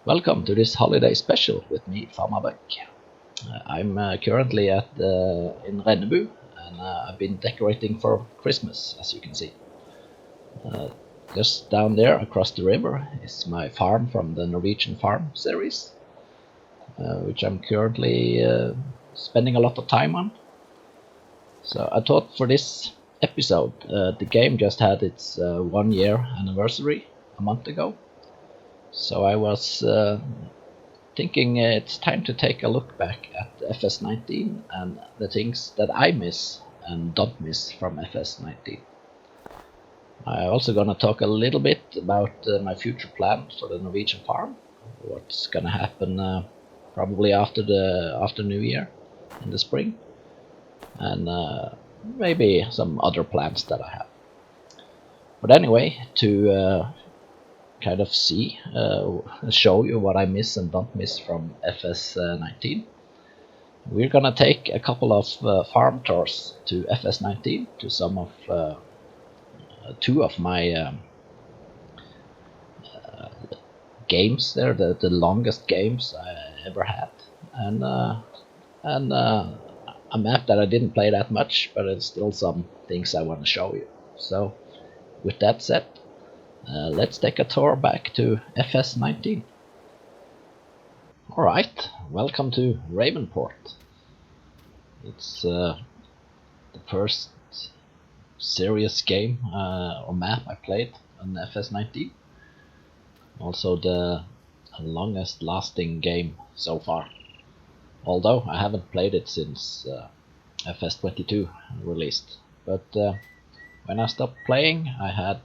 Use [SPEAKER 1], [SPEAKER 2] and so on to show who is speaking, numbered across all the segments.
[SPEAKER 1] Welcome to this holiday special with me, Farmerbeck. I'm currently in Rennebu, and I've been decorating for Christmas, as you can see. Just down there, across the river, is my farm from the Norwegian Farm series, which I'm currently spending a lot of time on. So I thought for this episode, the game just had its 1-year anniversary a month ago. So I was thinking it's time to take a look back at FS19 and the things that I miss and don't miss from FS19. I'm also gonna talk a little bit about my future plan for the Norwegian farm, what's gonna happen probably after New Year in the spring, and maybe some other plans that I have. But anyway, to kind of show you what I miss and don't miss from FS19. We're gonna take a couple of farm tours to FS19, to some of two of my games there, the longest games I ever had, and a map that I didn't play that much, but it's still some things I want to show you. So with that said, let's take a tour back to FS19. Alright, welcome to Ravenport. It's the first serious game or map I played on FS19. Also the longest lasting game so far. Although I haven't played it since FS22 released. But when I stopped playing, I had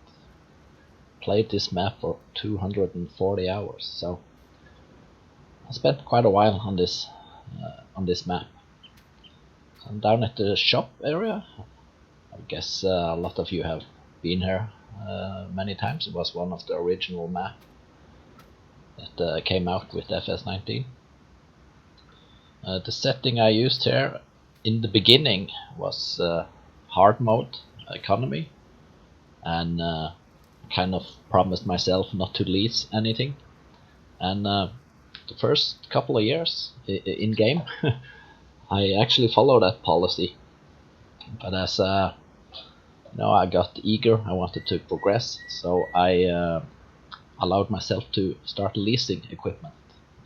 [SPEAKER 1] played this map for 240 hours, so I spent quite a while on this map. I'm down at the shop area. I guess a lot of you have been here many times. It was one of the original map that came out with FS19. The setting I used here in the beginning was hard mode economy, and kind of promised myself not to lease anything, and the first couple of years in game I actually followed that policy, but as I got eager, I wanted to progress, so I allowed myself to start leasing equipment,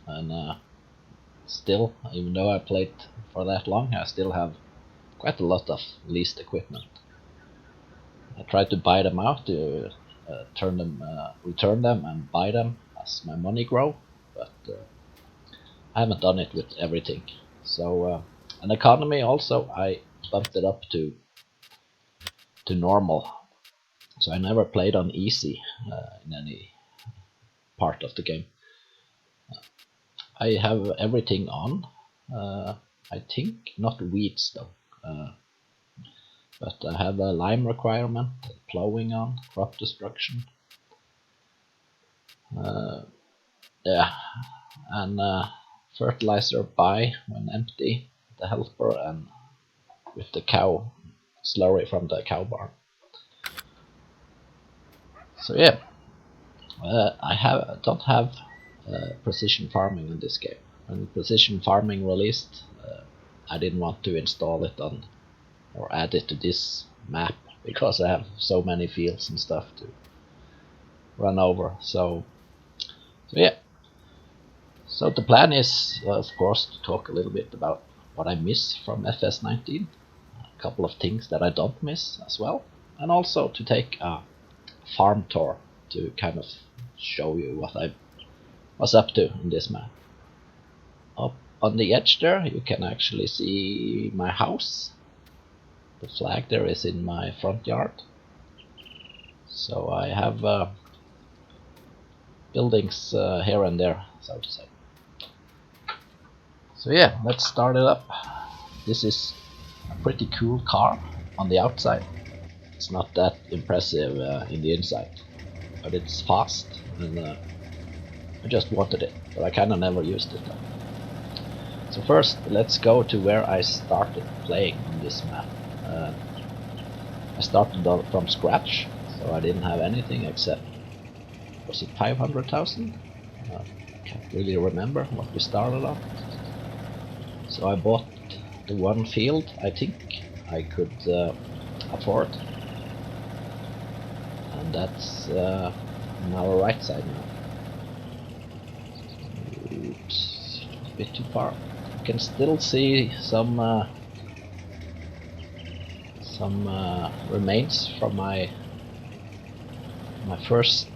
[SPEAKER 1] and still, even though I played for that long, I still have quite a lot of leased equipment. I tried to buy them out, to return them and buy them as my money grow, but I haven't done it with everything. So an economy also, I bumped it up to normal, so I never played on easy in any part of the game. I have everything on, I think not weeds though, but I have a lime requirement, plowing on, crop destruction, yeah, and fertilizer buy when empty, the helper, and with the cow slurry from the cow barn. So yeah, I don't have precision farming in this game. When precision farming released, I didn't want to install it on or add it to this map because I have so many fields and stuff to run over. So yeah. So the plan is, of course, to talk a little bit about what I miss from FS19, a couple of things that I don't miss as well, and also to take a farm tour to kind of show you what I was up to in this map. Up on the edge there you can actually see my house. The flag there is in my front yard. So I have buildings here and there, so to say. So yeah, let's start it up. This is a pretty cool car on the outside. It's not that impressive in the inside, but it's fast, and I just wanted it, but I kinda never used it though. So first, let's go to where I started playing on this map. I started from scratch, so I didn't have anything except, was it 500,000? Can't really remember what we started on. So I bought the one field I think I could afford, and that's on our right side now. Oops, a bit too far. You can still see some remains from my first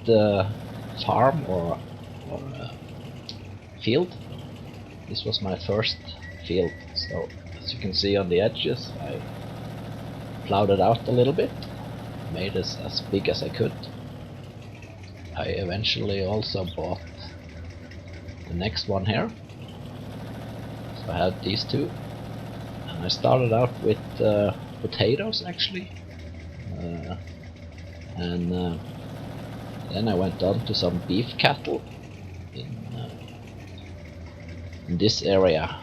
[SPEAKER 1] farm or field. This was my first field, so as you can see on the edges I plowed it out a little bit, made it as big as I could. I eventually also bought the next one here, so I had these two, and I started out with potatoes actually, and then I went on to some beef cattle in this area,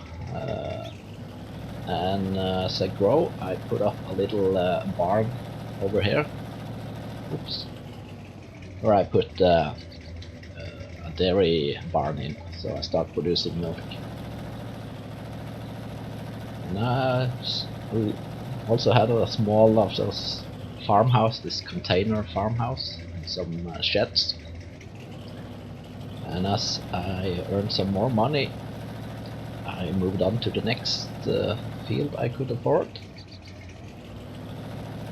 [SPEAKER 1] and as I grow I put up a little barn over here. Oops. Where I put a dairy barn in, so I start producing milk. And I also had a small of those farmhouse, this container farmhouse, and some sheds. And as I earned some more money, I moved on to the next field I could afford,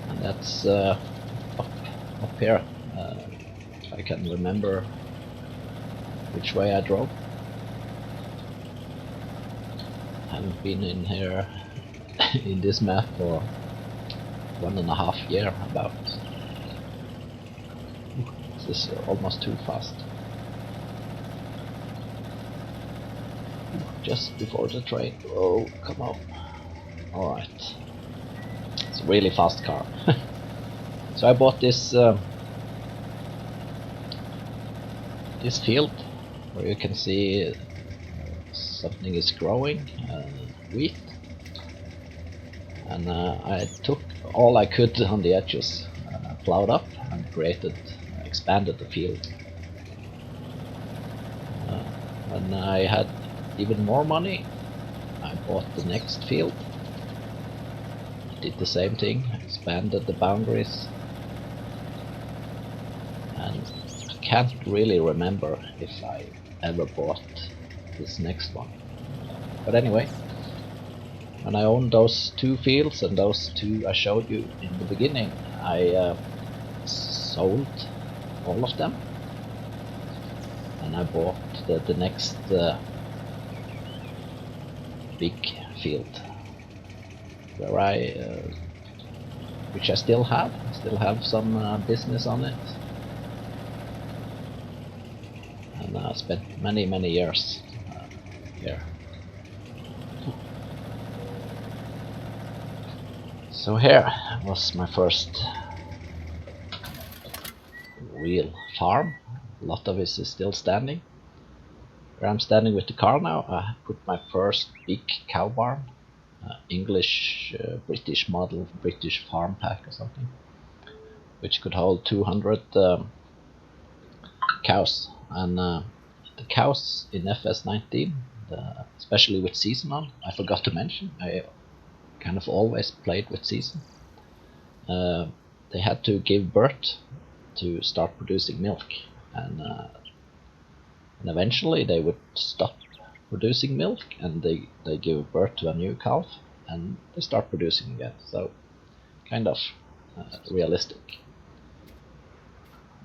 [SPEAKER 1] and that's up here. I can remember which way I drove. Haven't been in here in this map for 1.5 years about. This is almost too fast. Just before the train. Oh, come on. Alright. It's a really fast car. So I bought this this field where you can see something is growing, wheat, and I took all I could on the edges, plowed up and expanded the field. When I had even more money, I bought the next field, did the same thing, expanded the boundaries, and I can't really remember if I ever bought this next one. But anyway, when I owned those two fields and those two I showed you in the beginning, I sold all of them, and I bought the next big field, where which I still have some business on it, and I spent many years here. So here was my first real farm. A lot of it is still standing. Where I'm standing with the car now, I put my first big cow barn, English, British model, British farm pack or something, which could hold 200 cows. And the cows in FS19, especially with season on, I forgot to mention, I kind of always played with season. They had to give birth to start producing milk, and eventually they would stop producing milk, and they give birth to a new calf, and they start producing again. So kind of realistic.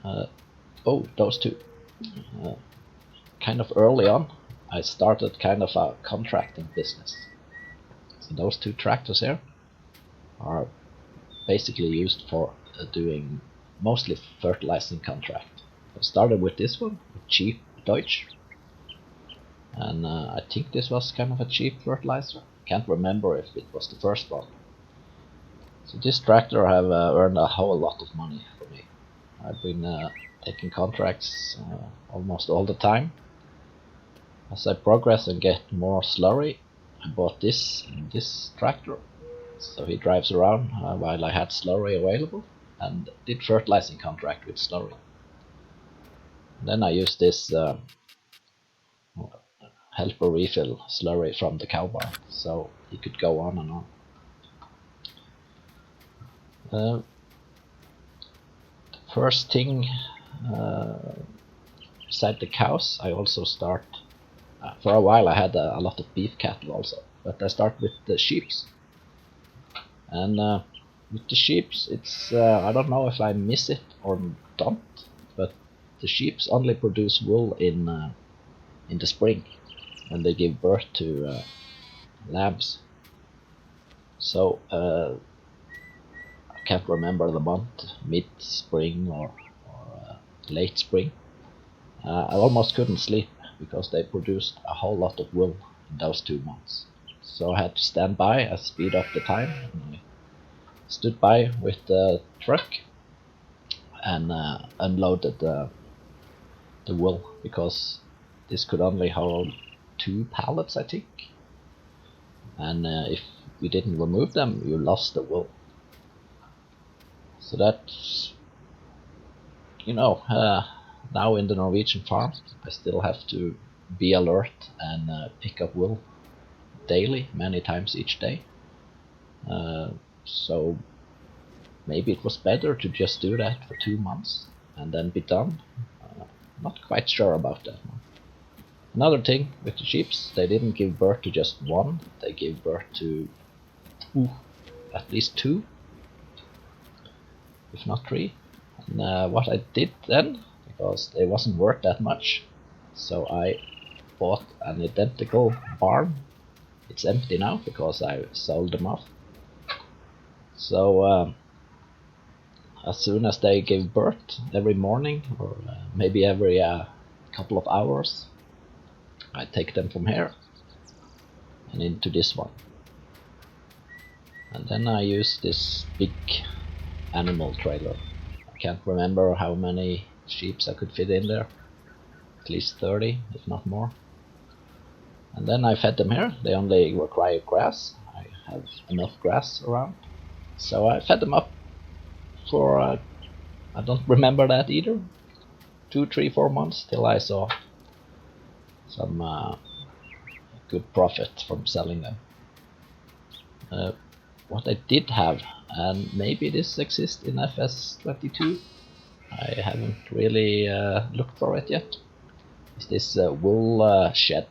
[SPEAKER 1] Oh, those two. Kind of early on, I started kind of a contracting business. So those two tractors here are basically used for doing mostly fertilizing contract. I started with this one, with cheap Deutsch, and I think this was kind of a cheap fertilizer. Can't remember if it was the first one. So this tractor have earned a whole lot of money for me. I've been taking contracts almost all the time. As I progress and get more slurry, I bought this tractor, so he drives around while I had slurry available, and did fertilizing contract with slurry. And then I used this helper refill slurry from the cow barn, so he could go on and on. The first thing, beside the cows, I also start, for a while I had a lot of beef cattle also, but I start with the sheeps. And with the sheeps, it's, I don't know if I miss it or don't, but the sheeps only produce wool in the spring, when they give birth to lambs. So I can't remember the month, mid-spring or late spring. I almost couldn't sleep because they produced a whole lot of wool in those 2 months. So I had to stand by, I speed up the time, and I stood by with the truck and unloaded the wool, because this could only hold 2 pallets, I think. And if we didn't remove them, you lost the wool. So that's, you know, now in the Norwegian farm, I still have to be alert and pick up wool daily, many times each day. So maybe it was better to just do that for 2 months and then be done. Not quite sure about that one. Another thing with the sheeps, they didn't give birth to just one, they gave birth to at least 2, if not 3. And what I did then, because they wasn't worth that much, so I bought an identical barn. It's empty now because I sold them off. So as soon as they gave birth, every morning, or maybe every couple of hours, I take them from here and into this one. And then I use this big animal trailer. I can't remember how many sheep I could fit in there. At least 30, if not more. And then I fed them here. They only require grass. I have enough grass around. So I fed them up for, I don't remember that either, 2, 3, 4 months, till I saw some good profit from selling them. What I did have, and maybe this exists in FS22, I haven't really looked for it yet, is this wool shed.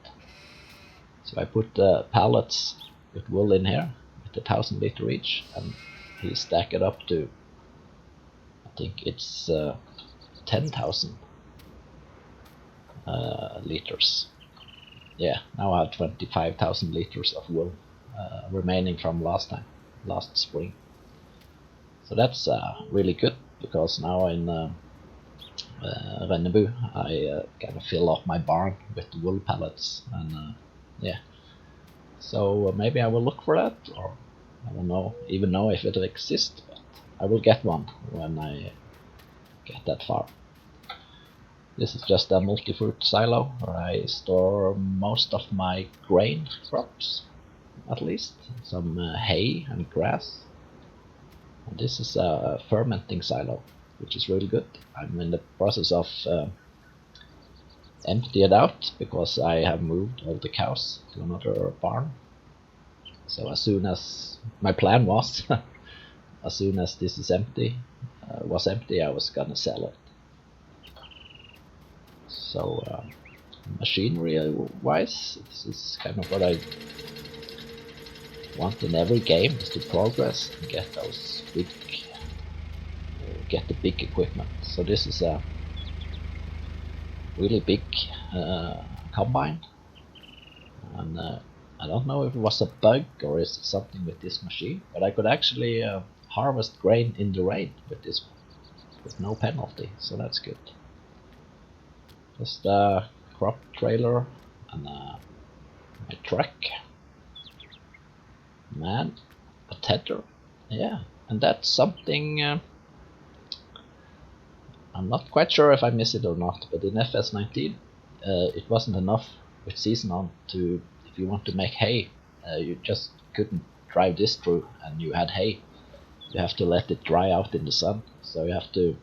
[SPEAKER 1] So I put pallets with wool in here, with 1,000 liter each, and he stack it up to, I think it's 10,000 liters. Yeah, now I have 25,000 liters of wool remaining from last spring. So that's really good, because now in Rennebu I kind of fill up my barn with wool pallets, and yeah. So maybe I will look for that, or I don't even know if it exists, but I will get one when I get that far. This is just a multi-fruit silo where I store most of my grain crops, at least some hay and grass. And this is a fermenting silo, which is really good. I'm in the process of empty it out, because I have moved all the cows to another barn. So as soon as my plan was, as soon as this is empty, was empty, I was gonna sell it. So machinery wise, this is kind of what I want in every game, is to progress and get those big, get the big equipment. So this is a really big combine, and I don't know if it was a bug or is it something with this machine, but I could actually harvest grain in the rain with this one, with no penalty, so that's good. Just a crop trailer and my truck, man, a tether, yeah, and that's something I'm not quite sure if I miss it or not, but in FS19 it wasn't enough with season on to, if you want to make hay, you just couldn't drive this through and you had hay. You have to let it dry out in the sun, so you have to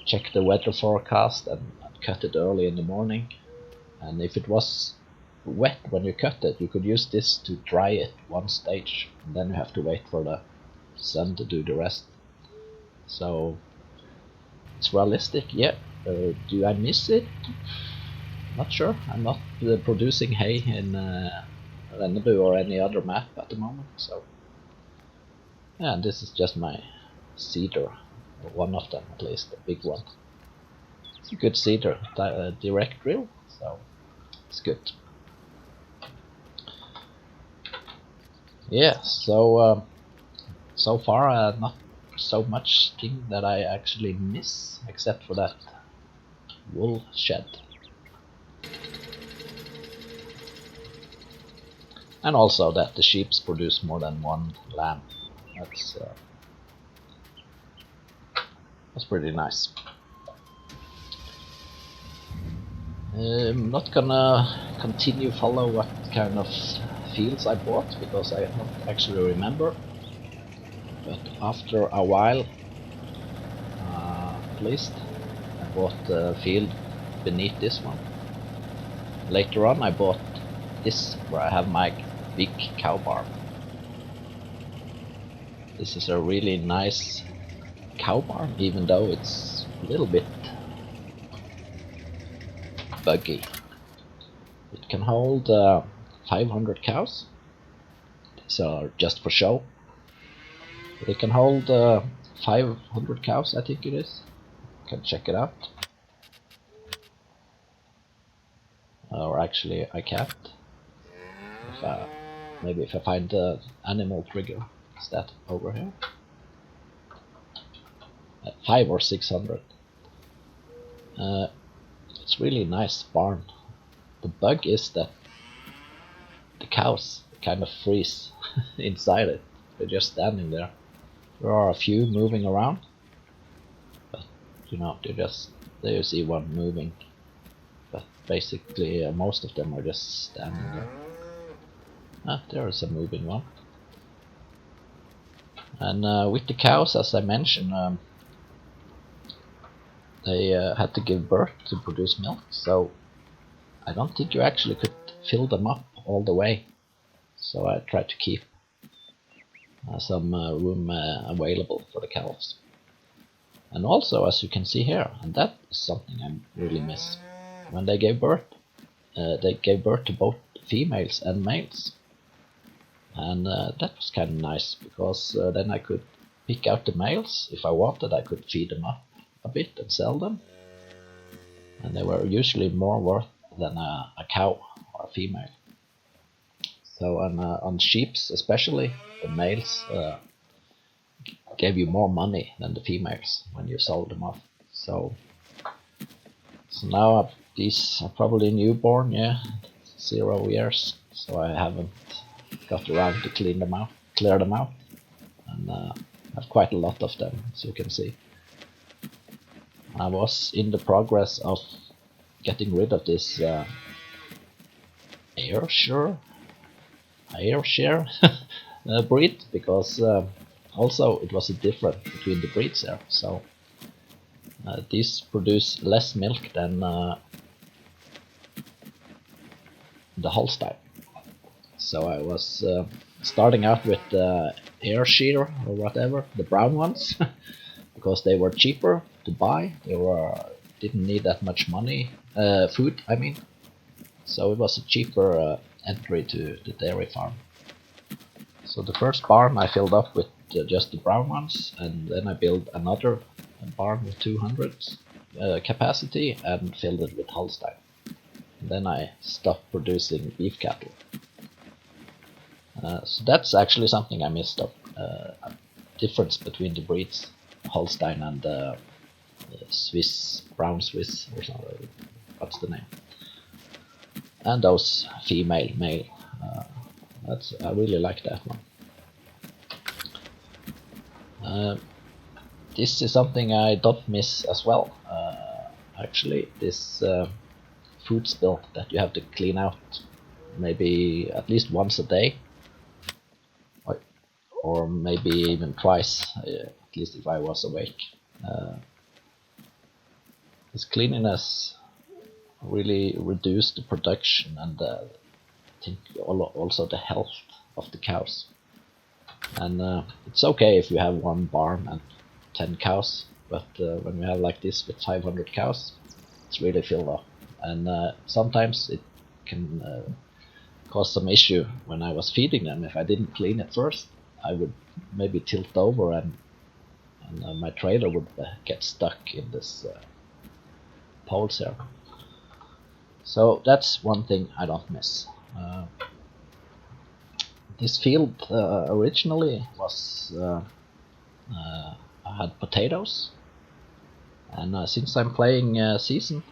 [SPEAKER 1] check the weather forecast and cut it early in the morning. and if it was wet when you cut it, you could use this to dry it one stage, and then you have to wait for the sun to do the rest. So it's realistic, yeah. Do I miss it? Not sure. I'm not producing hay in Rennebu or any other map at the moment, so yeah. This is just my cedar, or one of them at least, a big one. It's a good cedar, direct drill, so it's good. Yeah, so so far not so much thing that I actually miss, except for that wool shed. And also that the sheep produce more than one lamb. That's pretty nice. I'm not gonna continue follow what kind of fields I bought, because I don't actually remember. But after a while, at least, I bought the field beneath this one. Later on I bought this, where I have my big cow barn. This is a really nice cow barn, even though it's a little bit buggy. It can hold 500 cows. These are just for show. But it can hold 500 cows, I think it is. You can check it out. Or actually I can't. Maybe if I find the animal trigger. Is that over here? 500 or 600. It's really nice barn. The bug is that the cows kind of freeze inside it. They're just standing there. There are a few moving around, but you know, there you see one moving, but basically most of them are just standing there. There is a moving one. And with the cows, as I mentioned, they had to give birth to produce milk, so I don't think you actually could fill them up all the way. So I tried to keep some room available for the cows. And also, as you can see here, and that is something I really miss, when they gave birth to both females and males. And that was kind of nice, because then I could pick out the males. If I wanted, I could feed them up a bit and sell them. And they were usually more worth than a cow or a female. So on sheeps especially, the males gave you more money than the females when you sold them off. So now these are probably newborn, yeah, 0 years. So I haven't got around to clear them out, and I have quite a lot of them, as you can see. I was in the progress of getting rid of this Ayrshire breed, because also it was a difference between the breeds there. So these produce less milk than the Holstein. So I was starting out with the Ayrshire or whatever, the brown ones, because they were cheaper to buy. They didn't need that much money, food I mean. So it was a cheaper entry to the dairy farm. So the first barn I filled up with just the brown ones, and then I built another barn with 200 capacity and filled it with Holstein. And then I stopped producing beef cattle. So that's actually something I missed up, a difference between the breeds, Holstein and Swiss, brown Swiss or something, what's the name? And those female, male, I really like that one. This is something I don't miss as well, actually, this food spill that you have to clean out maybe at least once a day, or maybe even twice, at least if I was awake. This cleanliness really reduce the production and I think also the health of the cows. And it's okay if you have one barn and 10 cows, but when you have like this with 500 cows, it's really filled up. And sometimes it can cause some issue when I was feeding them. If I didn't clean it first, I would maybe tilt over and my trailer would get stuck in this poles here. So that's one thing I don't miss. This field originally was I had potatoes, and since I'm playing season,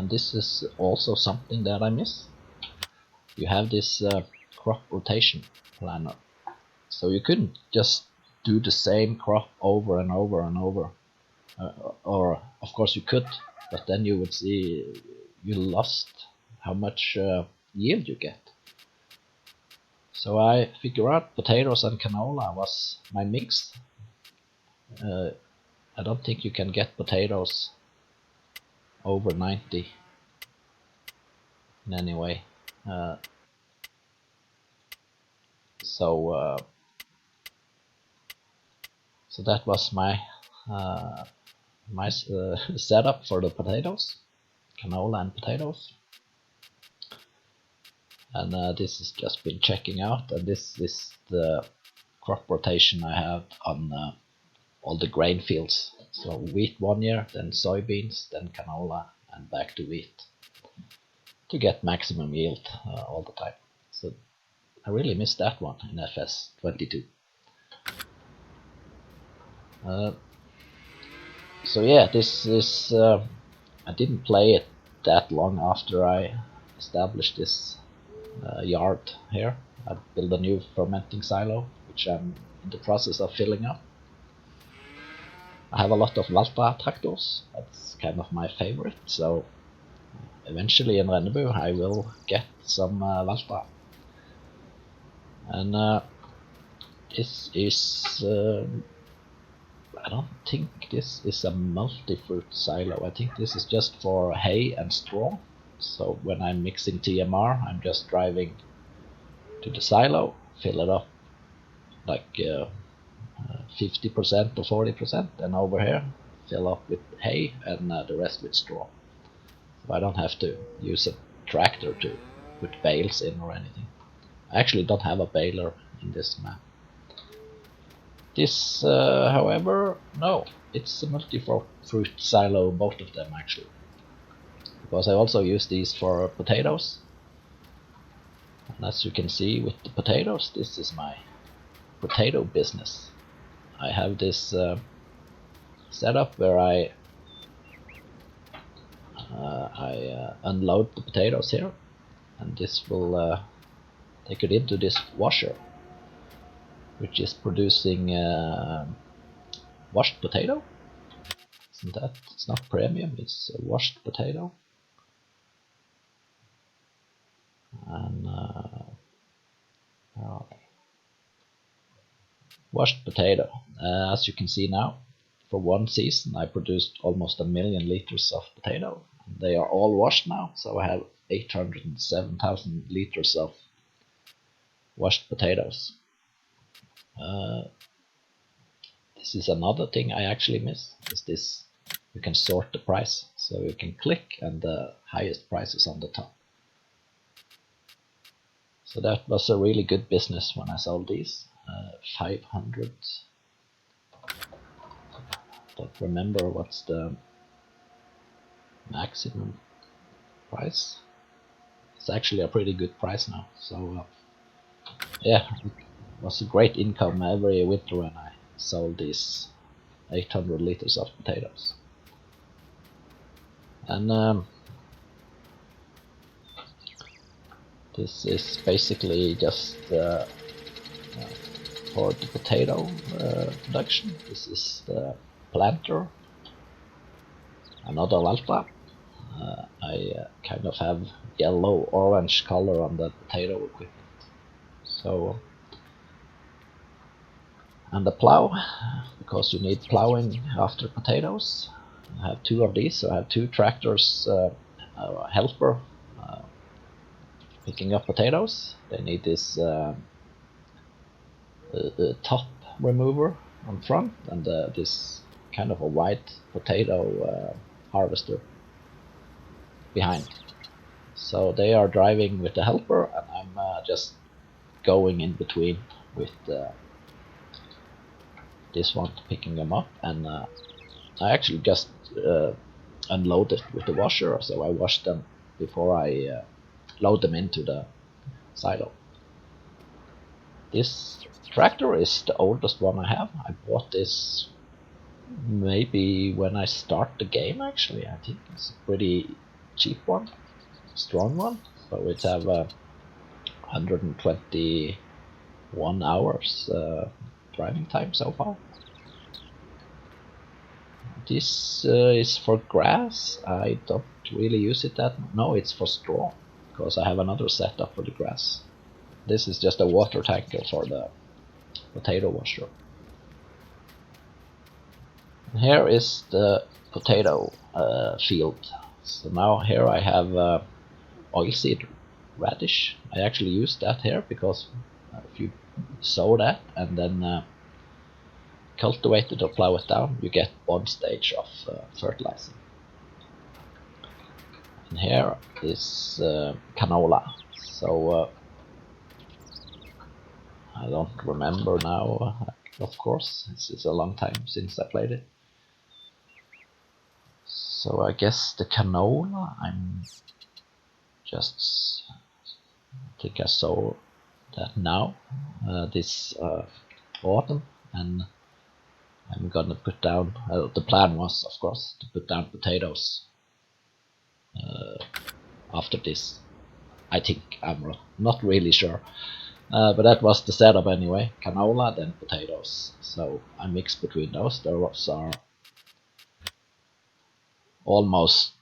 [SPEAKER 1] this is also something that I miss. You have this crop rotation planner, so you couldn't just do the same crop over and over and over, or of course you could, but then you would see you lost how much yield you get. So I figure out potatoes and canola was my mix. I don't think you can get potatoes over 90 in any way. So that was my setup for the potatoes, canola and potatoes. And this has just been checking out, and this is the crop rotation I have on all the grain fields. So wheat one year, then soybeans, then canola, and back to wheat to get maximum yield all the time. So I really missed that one in FS22. So yeah, this is I didn't play it that long after I established this yard here. I built a new fermenting silo, which I'm in the process of filling up. I have a lot of Valtra tractors. That's kind of my favorite. So eventually in Rennebu I will get some Valtra. And this is I don't think this is a multi-fruit silo. I think this is just for hay and straw. So when I'm mixing TMR, I'm just driving to the silo, fill it up like 50% or 40%, and over here fill up with hay and the rest with straw. So I don't have to use a tractor to put bales in or anything. I actually don't have a baler in this map. This, however, no, it's a multi-fruit silo, both of them actually. Because I also use these for potatoes. And as you can see with the potatoes, this is my potato business. I have this setup where I unload the potatoes here, and this will take it into this washer, which is producing washed potato. Isn't that? It's not premium, it's a washed potato. And washed potato. As you can see now, for one season I produced almost 1 million liters of potato. They are all washed now, so I have 807,000 liters of washed potatoes. This is another thing I actually miss, is this, you can sort the price, so you can click and the highest price is on the top. So that was a really good business when I sold these. 500. Don't remember what's the maximum price. It's actually a pretty good price now. So yeah, it was a great income every winter when I sold these 800 liters of potatoes. And this is basically just for the potato production. This is the planter, another Valtra. I kind of have yellow-orange color on the potato equipment. So, and the plow, because you need plowing after potatoes. I have two of these, so I have two tractors helper picking up potatoes. They need this top remover on front and this kind of a white potato harvester behind. So they are driving with the helper, and I'm just going in between with this one, picking them up, and I actually just unloaded with the washer, so I washed them before I load them into the silo. This tractor is the oldest one I have. I bought this maybe when I start the game, actually. I think it's a pretty cheap one, strong one. So it's have 121 hours driving time so far. This is for grass. I don't really use it that. No, it's for straw, because I have another setup for the grass. This is just a water tanker for the potato washer. And here is the potato field. So now here I have oilseed radish. I actually use that here because if you sow that and then cultivate it or plow it down, you get one stage of fertilizing. And here is canola. So I don't remember now, of course, it's a long time since I played it. So I guess the canola, I think I sow that now, this autumn, and I'm gonna put down, the plan was, of course, to put down potatoes after this. I think, I'm not really sure. But that was the setup anyway. Canola, then potatoes. So I mix between those. Those are almost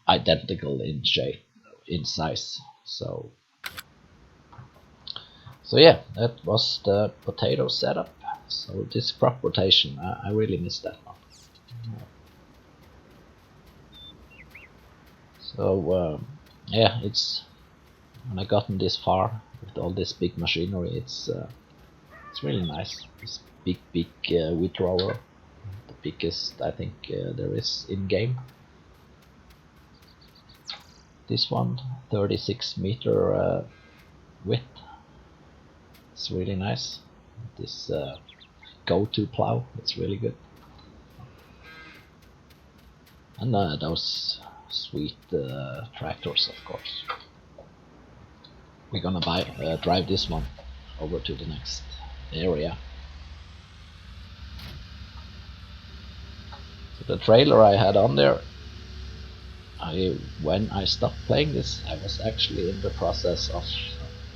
[SPEAKER 1] identical in shape, in size. So yeah, that was the potato setup. So this crop rotation, I really missed that one. So yeah, it's when I gotten this far with all this big machinery, it's really nice. This big wheat roller, the biggest I think there is in game. This one, 36 meter width. It's really nice. This go-to plow, it's really good. And those sweet tractors, of course. We're gonna drive this one over to the next area. So the trailer I had on there, when I stopped playing this, I was actually in the process of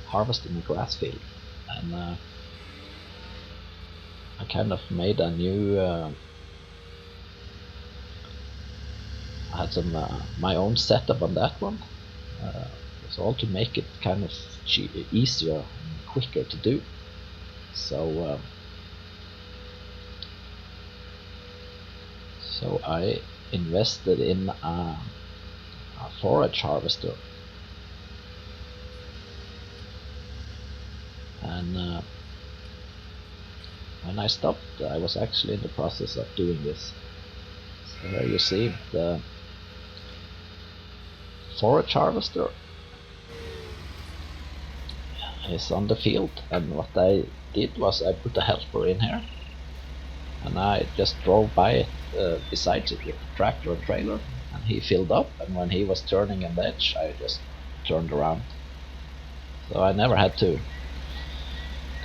[SPEAKER 1] harvesting a grass field, and I kind of made a new I had some my own setup on that one. So all to make it kind of easier and quicker to do. So so I invested in a forage harvester, and when I stopped, I was actually in the process of doing this. So here you see the forage harvester is on the field, and what I did was I put a helper in here, and I just drove by it beside it with the tractor and trailer, and he filled up, and when he was turning an edge, I just turned around. So I never had to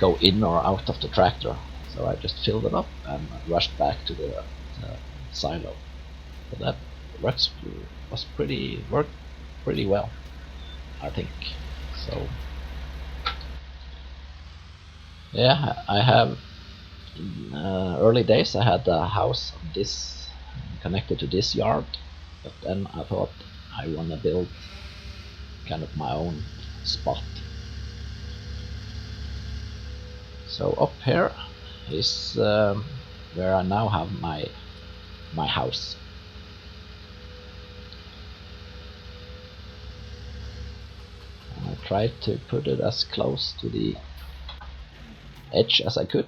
[SPEAKER 1] go in or out of the tractor, so I just filled it up and rushed back to the silo. So that worked pretty well, I think. So yeah, I have in early days I had a house on this connected to this yard, but then I thought I want to build kind of my own spot. So up here is where I now have my house. tried to put it as close to the edge as I could.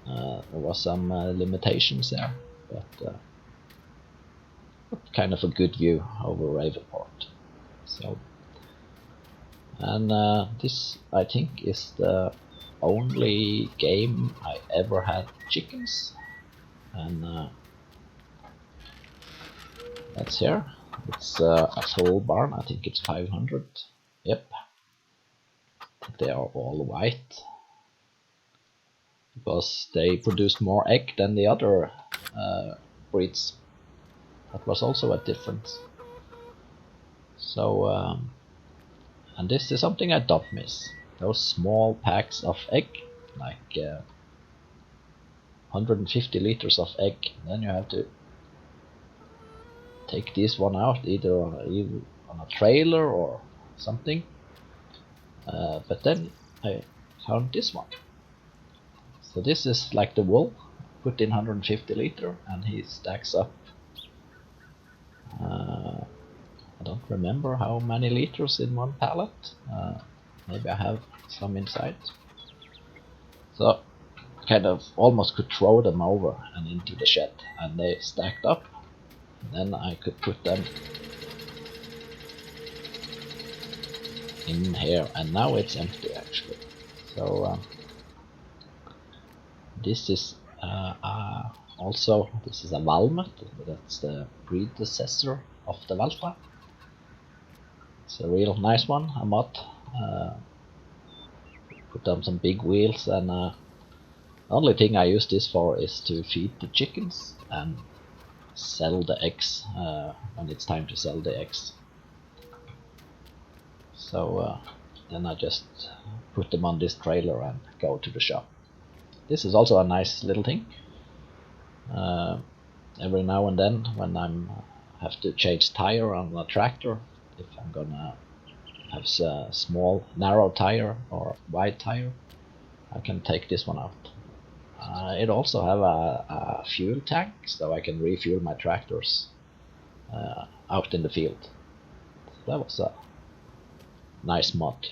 [SPEAKER 1] There was some limitations there, but kind of a good view over Ravenport. So, and this I think is the only game I ever had chickens, and that's here. It's a full barn. I think it's 500. Yep, they are all white because they produced more egg than the other breeds. That was also a difference. So, and this is something I don't miss. Those small packs of egg, like 150 liters of egg. Then you have to take this one out, either on a trailer or something. But then I found this one. So this is like the wool, put in 150 liter, and he stacks up. I don't remember how many liters in one pallet. Maybe I have some inside. So kind of almost could throw them over and into the shed, and they stacked up. Then I could put them in here, and now it's empty actually. So this is also, this is a Valmet. That's the predecessor of the Valtra. It's a real nice one, a mod. Put on some big wheels, and the only thing I use this for is to feed the chickens and sell the eggs when it's time to sell the eggs. So then I just put them on this trailer and go to the shop. This is also a nice little thing. Every now and then when I'm have to change tire on the tractor, if I'm gonna have a small narrow tire or wide tire, I can take this one out. It also have a fuel tank, so I can refuel my tractors out in the field. So that was a nice mod.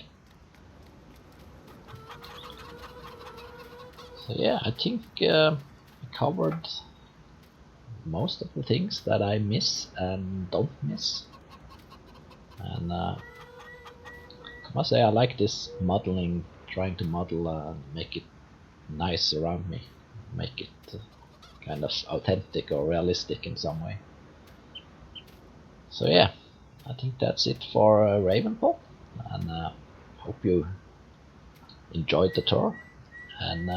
[SPEAKER 1] So yeah, I think I covered most of the things that I miss and don't miss. And I must say I like this modeling, trying to model make it nice around me, make it kind of authentic or realistic in some way. So yeah, I think that's it for Ravenport, and hope you enjoyed the tour. And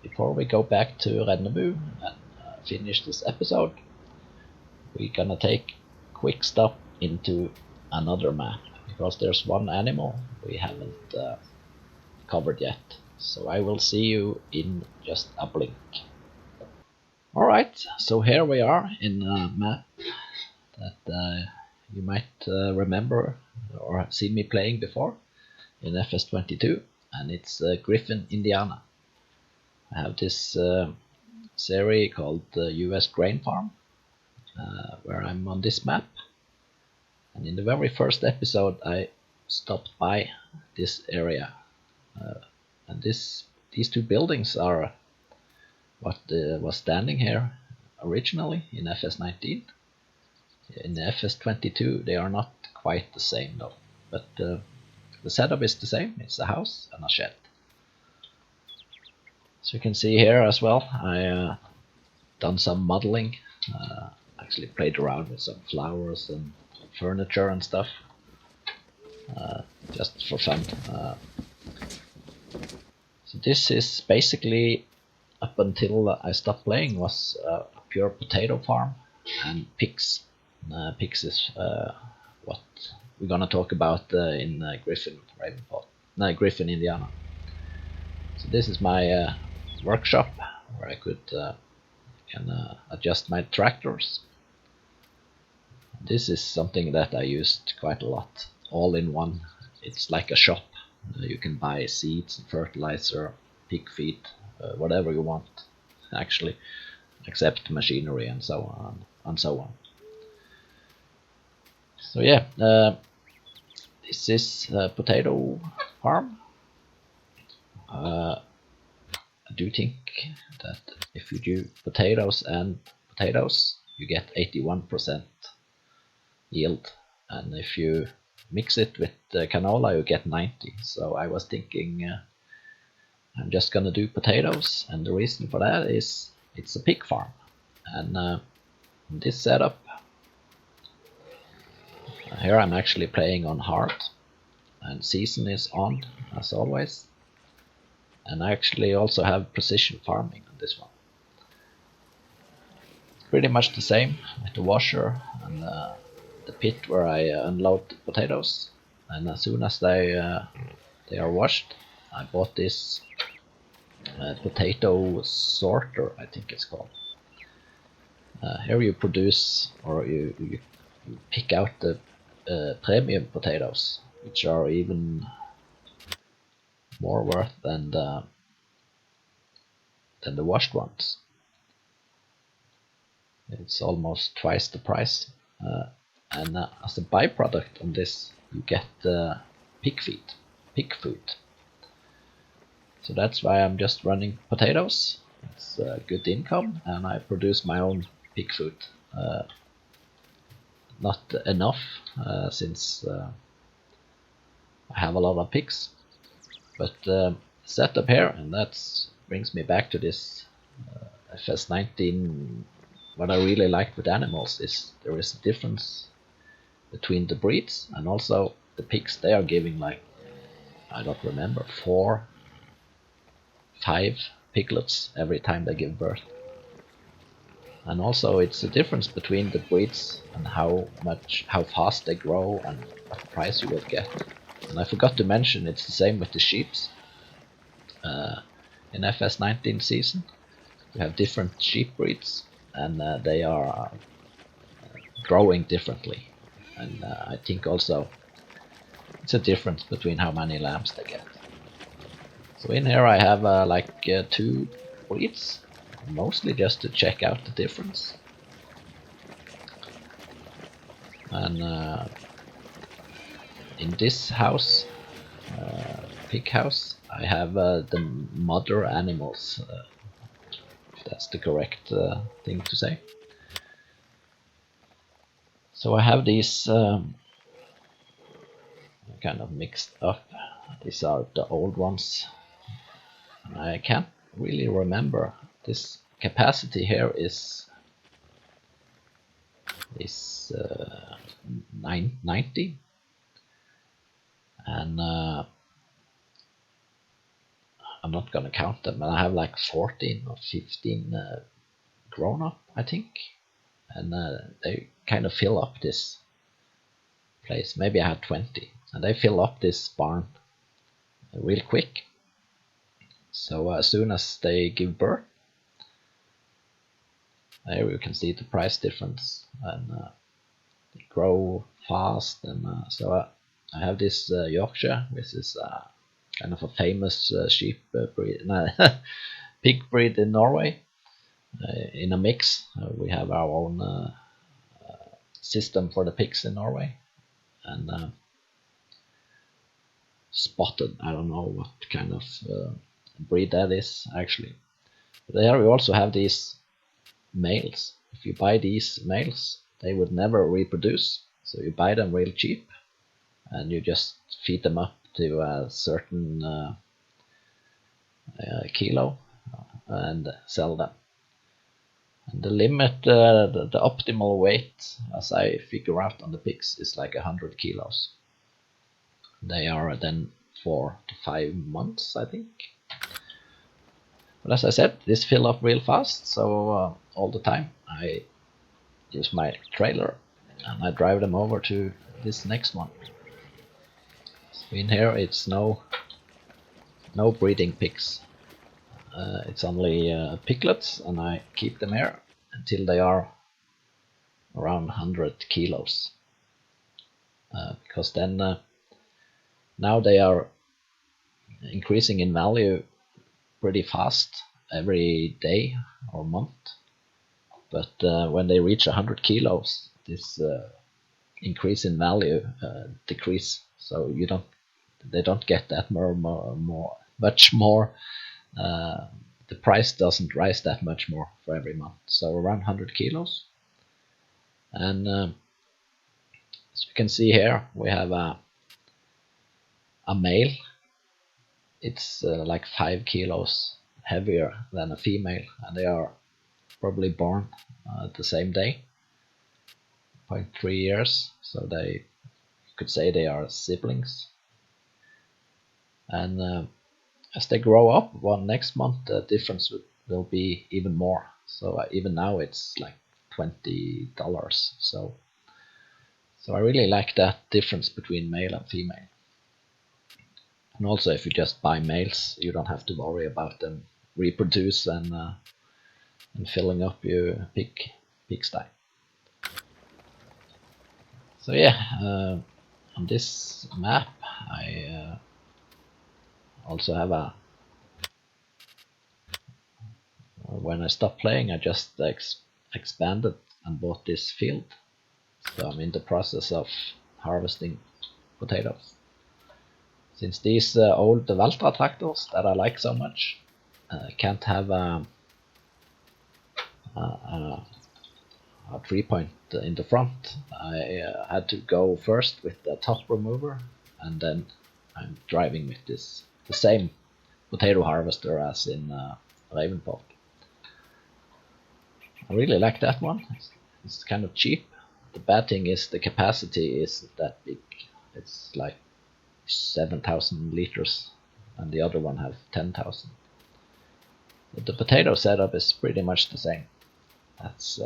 [SPEAKER 1] before we go back to Rennebu and finish this episode, we're gonna take a quick stop into another map, because there's one animal we haven't covered yet. So I will see you in just a blink. Alright, so here we are in a map that you might remember or have seen me playing before in FS22, and it's Griffin, Indiana. I have this series called the US Grain Farm, where I'm on this map. And in the very first episode I stopped by this area, and these two buildings are what was standing here originally in FS19. In the FS22 they are not quite the same though, but the setup is the same. It's a house and a shed. So you can see here as well, I done some modeling, actually played around with some flowers and furniture and stuff, just for fun. So this is basically, up until I stopped playing, was a pure potato farm and pigs. Pigs is what we're gonna talk about in Griffin, Ravenport. No, Griffin, Indiana. So this is my workshop where I could can adjust my tractors. This is something that I used quite a lot, all in one. It's like a shop. You can buy seeds, fertilizer, pig feed, whatever you want, actually, except machinery and so on and so on. So yeah, This is a potato farm. I do think that if you do potatoes and potatoes, you get 81% yield, and if you mix it with canola, you get 90. So I was thinking I'm just gonna do potatoes, and the reason for that is it's a pig farm, and in this setup here I'm actually playing on hard, and season is on as always, and I actually also have precision farming on this one. It's pretty much the same with the washer and the pit where I unload the potatoes, and as soon as they are washed, I bought this potato sorter, I think it's called. Here you produce, or you pick out the premium potatoes, which are even more worth than the washed ones. It's almost twice the price, and as a byproduct on this, you get pig food. So that's why I'm just running potatoes. It's a good income, and I produce my own pig food. Not enough, since I have a lot of pigs, but setup here, and that brings me back to this FS19. What I really like with animals is there is a difference between the breeds, and also the pigs, they are giving, like, I don't remember, 4, 5 piglets every time they give birth. And also it's a difference between the breeds and how fast they grow and what price you will get. And I forgot to mention, it's the same with the sheeps. In FS19 season you have different sheep breeds, and they are growing differently, and I think also it's a difference between how many lambs they get. So in here I have like 2 breeds, mostly just to check out the difference. And in this house, pig house, I have the mother animals, if that's the correct thing to say. So I have these kind of mixed up. These are the old ones. I can't really remember. This capacity here is 90, and I'm not gonna count them, but I have like 14 or 15 grown up, I think, and they kind of fill up this place. Maybe I had 20, and they fill up this barn real quick. So as soon as they give birth, there you can see the price difference, and they grow fast. And so I have this Yorkshire, which is kind of a famous sheep breed, pig breed in Norway. In a mix, we have our own system for the pigs in Norway, and spotted, I don't know what kind of breed that is actually. But there we also have these males. If you buy these males, they would never reproduce, so you buy them real cheap, and you just feed them up to a certain kilo and sell them. And the limit, the optimal weight, as I figure out on the pigs, is like 100 kilos. They are then 4 to 5 months, I think. But as I said, this fill up real fast, so all the time I use my trailer and I drive them over to this next one. So in here it's no breeding pigs. It's only piglets, and I keep them here until they are around 100 kilos. Because then now they are increasing in value pretty fast every day or month, but when they reach 100 kilos, this increase in value decrease so they don't get that much more. The price doesn't rise that much more for every month, so around 100 kilos. And as you can see here, we have a male. It's like 5 kilos heavier than a female, and they are probably born the same day, 0.3 years, so you could say they are siblings. And as they grow up, next month the difference will be even more. So even now it's like $20. So I really like that difference between male and female. And also, if you just buy males, you don't have to worry about them reproduce and filling up your pigsty. So yeah, on this map I also have when I stopped playing, I just expanded and bought this field. So I'm in the process of harvesting potatoes. Since these old Valtra tractors that I like so much can't have a 3-point in the front, I had to go first with the top remover, and then I'm driving with the same potato harvester as in Ravenport. I really like that one. It's kind of cheap. The bad thing is the capacity isn't that big. It's like 7,000 liters, and the other one has 10,000. But the potato setup is pretty much the same. That's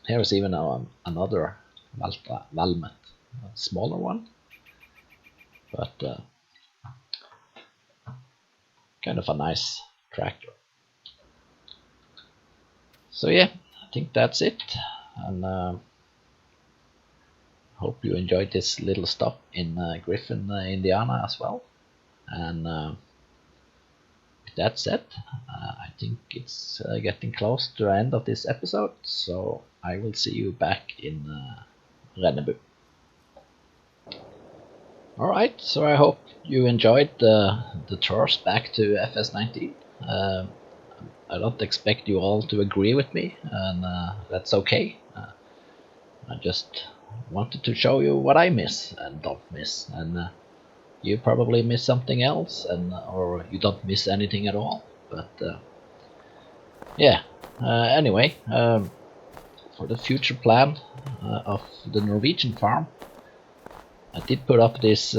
[SPEAKER 1] here is even another Valmet, a smaller one, but kind of a nice tractor. So yeah, I think that's it, and hope you enjoyed this little stop in Griffin, Indiana as well. And with that said, I think it's getting close to the end of this episode, so I will see you back in Rennebu. Alright, so I hope you enjoyed the tours back to FS19. I don't expect you all to agree with me, and that's okay. I just wanted to show you what I miss and don't miss, and you probably miss something else, or you don't miss anything at all. But yeah, anyway, for the future plan of the Norwegian farm, I did put up this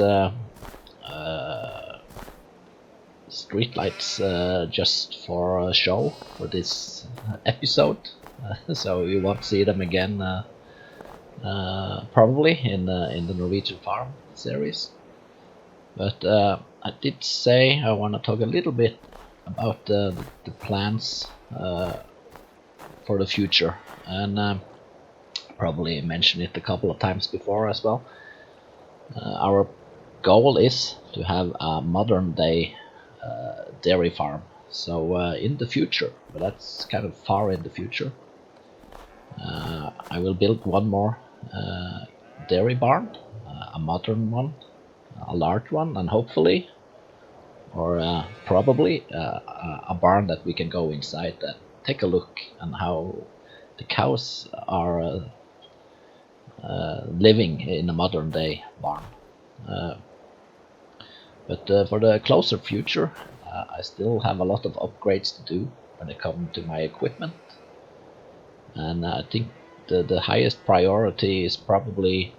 [SPEAKER 1] streetlights just for a show for this episode, so you won't see them again probably in the Norwegian farm series. But I did say I want to talk a little bit about the plans for the future, and probably mentioned it a couple of times before as well. Our goal is to have a modern day dairy farm. So in the future, but that's kind of far in the future, I will build one more dairy barn, a modern one, a large one, and hopefully, or probably, a barn that we can go inside and take a look on how the cows are living in a modern day barn. But for the closer future, I still have a lot of upgrades to do when it comes to my equipment, and I think the highest priority is probably,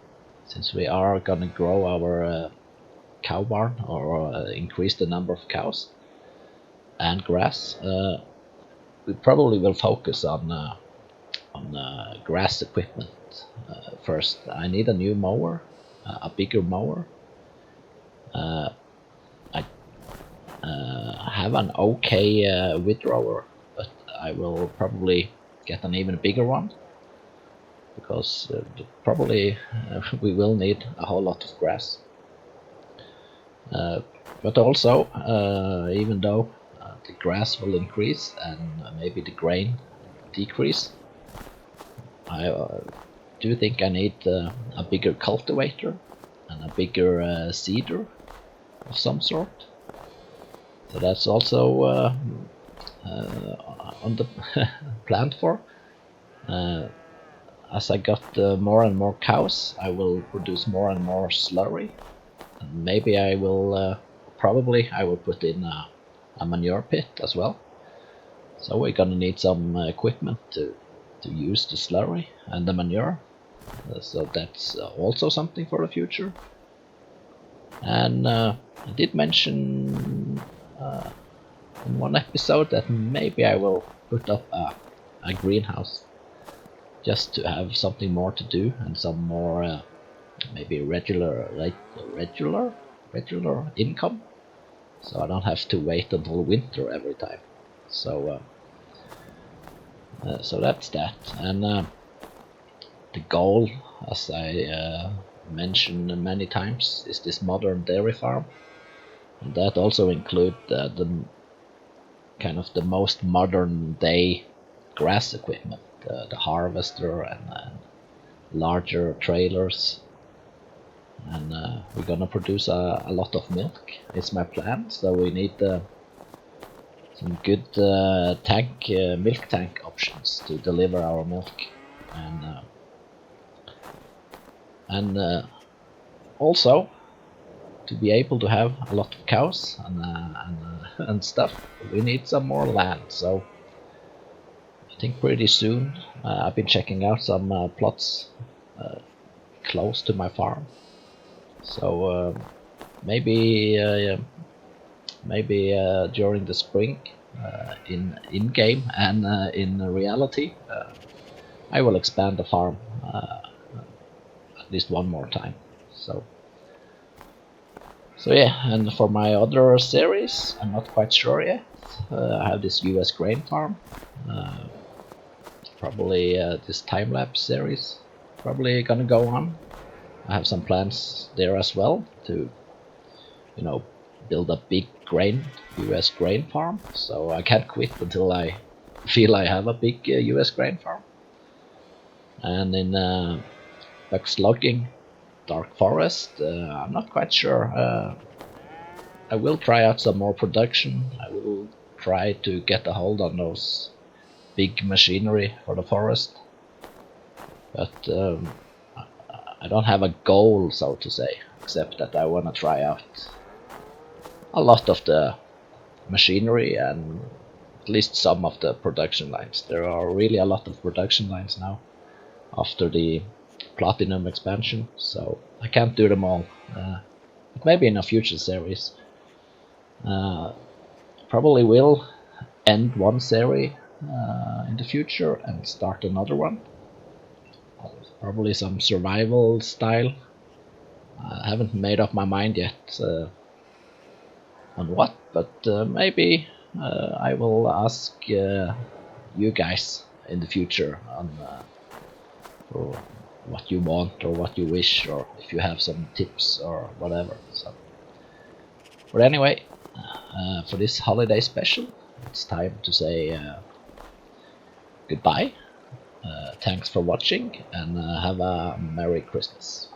[SPEAKER 1] since we are gonna grow our cow barn, or increase the number of cows and grass, we probably will focus on grass equipment first. I need a new mower, a bigger mower. I have an okay windrower, but I will probably get an even bigger one, because probably we will need a whole lot of grass. But also, even though the grass will increase and maybe the grain decrease, I do think I need a bigger cultivator and a bigger cedar of some sort. So that's also on the planned for. As I got more and more cows, I will produce more and more slurry. And maybe I will, probably I will put in a manure pit as well. So we're gonna need some equipment to use the slurry and the manure. So that's also something for the future. And I did mention in one episode that maybe I will put up a greenhouse, just to have something more to do and some more maybe regular income, so I don't have to wait until winter every time. So so that's that. And the goal, as I mentioned many times, is this modern dairy farm, and that also include the kind of the most modern day grass equipment, the harvester and larger trailers. And we're gonna produce a lot of milk. It's my plan. So we need some good milk tank options to deliver our milk, and also to be able to have a lot of cows and stuff, we need some more land. So I think pretty soon, I've been checking out some plots close to my farm. So maybe during the spring, in game and in reality, I will expand the farm at least one more time. So yeah, and for my other series, I'm not quite sure yet. I have this US grain farm, probably this time-lapse series, probably gonna go on. I have some plans there as well to, build a big US grain farm. So I can't quit until I feel I have a big US grain farm. And in backslogging Dark Forest, I'm not quite sure. I will try out some more production. I will try to get a hold on those big machinery for the forest, but I don't have a goal, so to say, except that I want to try out a lot of the machinery and at least some of the production lines. There are really a lot of production lines now after the Platinum expansion, so I can't do them all. But maybe in a future series. Probably will end one series in the future and start another one. Probably some survival style. I haven't made up my mind yet on what, but maybe I will ask you guys in the future on for what you want or what you wish, or if you have some tips or whatever. So, but anyway, for this holiday special, it's time to say goodbye. Thanks for watching, and have a Merry Christmas.